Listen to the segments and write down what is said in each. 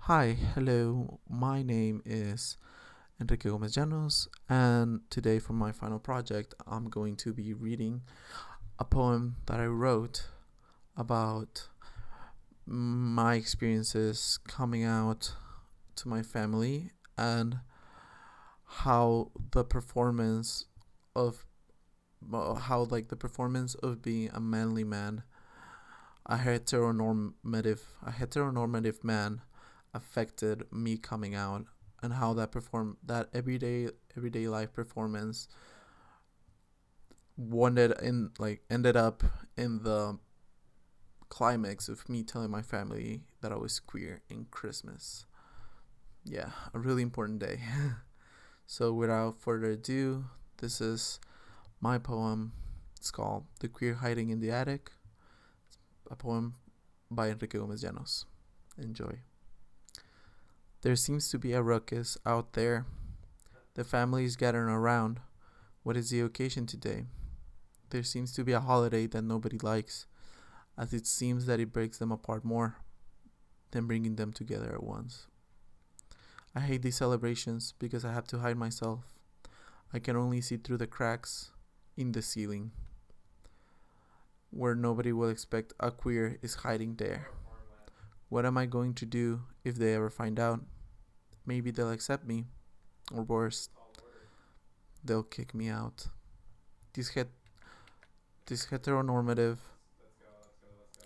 Hi, hello. My name is Enrique Gomez Llanos, and today for my final project, I'm going to be reading a poem that I wrote about my experiences coming out to my family and how the performance of the performance of being a manly man, a heteronormative man affected me coming out, and how that everyday life performance ended up in the climax of me telling my family that I was queer in Christmas. Yeah, a really important day. So without further ado, this is my poem. It's called The Queer Hiding in the Attic, a poem by Enrique Gomez Llanos. Enjoy. There seems to be a ruckus out there. The family is gathering around. What is the occasion today? There seems to be a holiday that nobody likes, as it seems that it breaks them apart more than bringing them together at once. I hate these celebrations because I have to hide myself. I can only see through the cracks in the ceiling, where nobody will expect a queer is hiding there. What am I going to do if they ever find out? Maybe they'll accept me, or worse, they'll kick me out. This, het- this heteronormative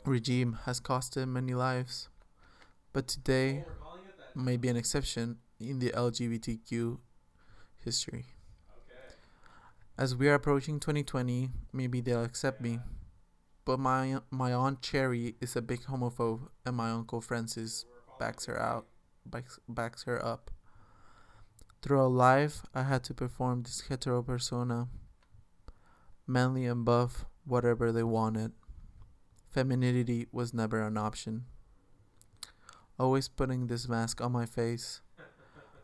regime has costed many lives, but today may be an exception in the LGBTQ history. As we are approaching 2020, maybe they'll accept me. But my aunt Cherry is a big homophobe, and my uncle Francis backs her out, backs her up. Throughout life, I had to perform this hetero persona, manly and buff, whatever they wanted. Femininity was never an option. Always putting this mask on my face,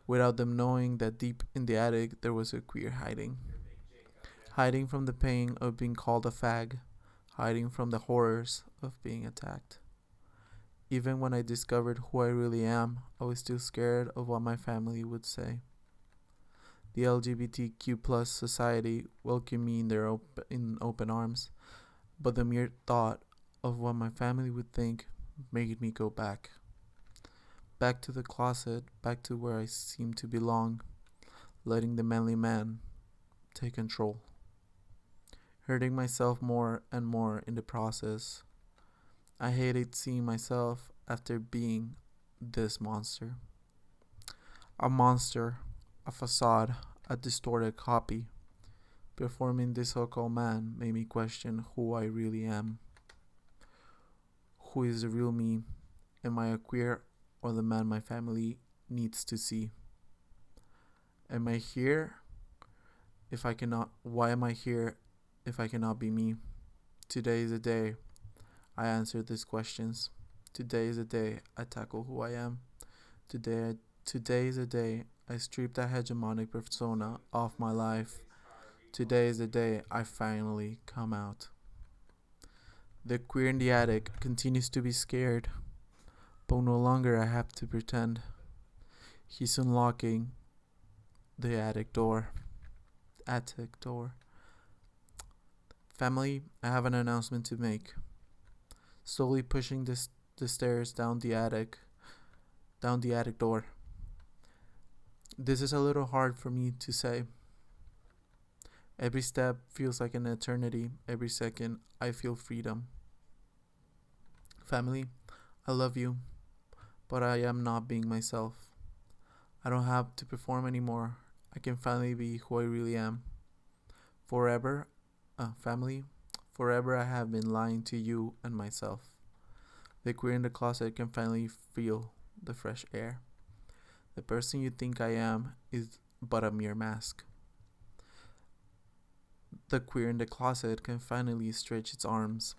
without them knowing that deep in the attic there was a queer hiding from the pain of being called a fag, hiding from the horrors of being attacked. Even when I discovered who I really am, I was still scared of what my family would say. The LGBTQ plus society welcomed me in open arms, but the mere thought of what my family would think made me go back to the closet, back to where I seemed to belong, letting the manly man take control, hurting myself more and more in the process. I hated seeing myself after being this monster. A monster, a facade, a distorted copy. Performing this so called man made me question who I really am. Who is the real me? Am I a queer or the man my family needs to see? Am I here if I cannot? Why am I here if I cannot be me? Today is the day I answer these questions. Today is the day I tackle who I am. Today, today is the day I strip that hegemonic persona off my life. Today is the day I finally come out. The queer in the attic continues to be scared, but no longer I have to pretend. He's unlocking the Attic door. Family, I have an announcement to make. Slowly pushing the stairs down the attic door. This is a little hard for me to say. Every step feels like an eternity. Every second, I feel freedom. Family, I love you, but I am not being myself. I don't have to perform anymore. I can finally be who I really am. Forever, family, forever I have been lying to you and myself. The queer in the closet can finally feel the fresh air. The person you think I am is but a mere mask. The queer in the closet can finally stretch its arms.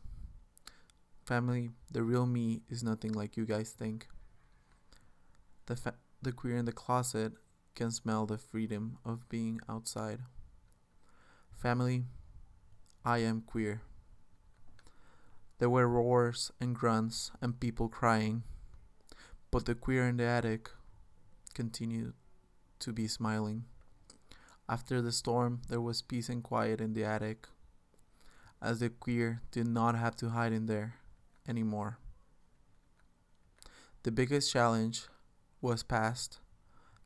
Family, the real me is nothing like you guys think. The queer in the closet can smell the freedom of being outside. Family, I am queer. There were roars and grunts and people crying, But the queer in the attic continued to be smiling. After the storm, there was peace and quiet in the attic, as the queer did not have to hide in there anymore. The biggest challenge was past,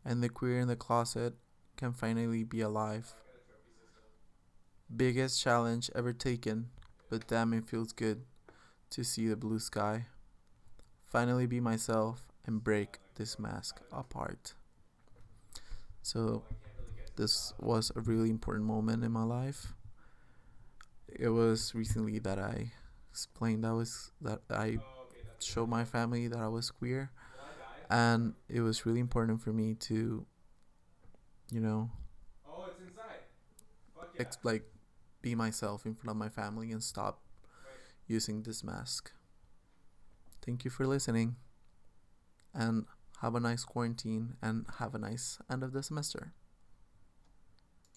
and the queer in the closet can finally be alive. Biggest challenge ever taken, but damn, it feels good to see the blue sky. Finally be myself and break this mask apart. So, this was a really important moment in my life. It was recently that I explained that I showed my family that I was queer, and it was really important for me to, you know, like be myself in front of my family and stop using this mask. Thank you for listening, and have a nice quarantine and have a nice end of the semester.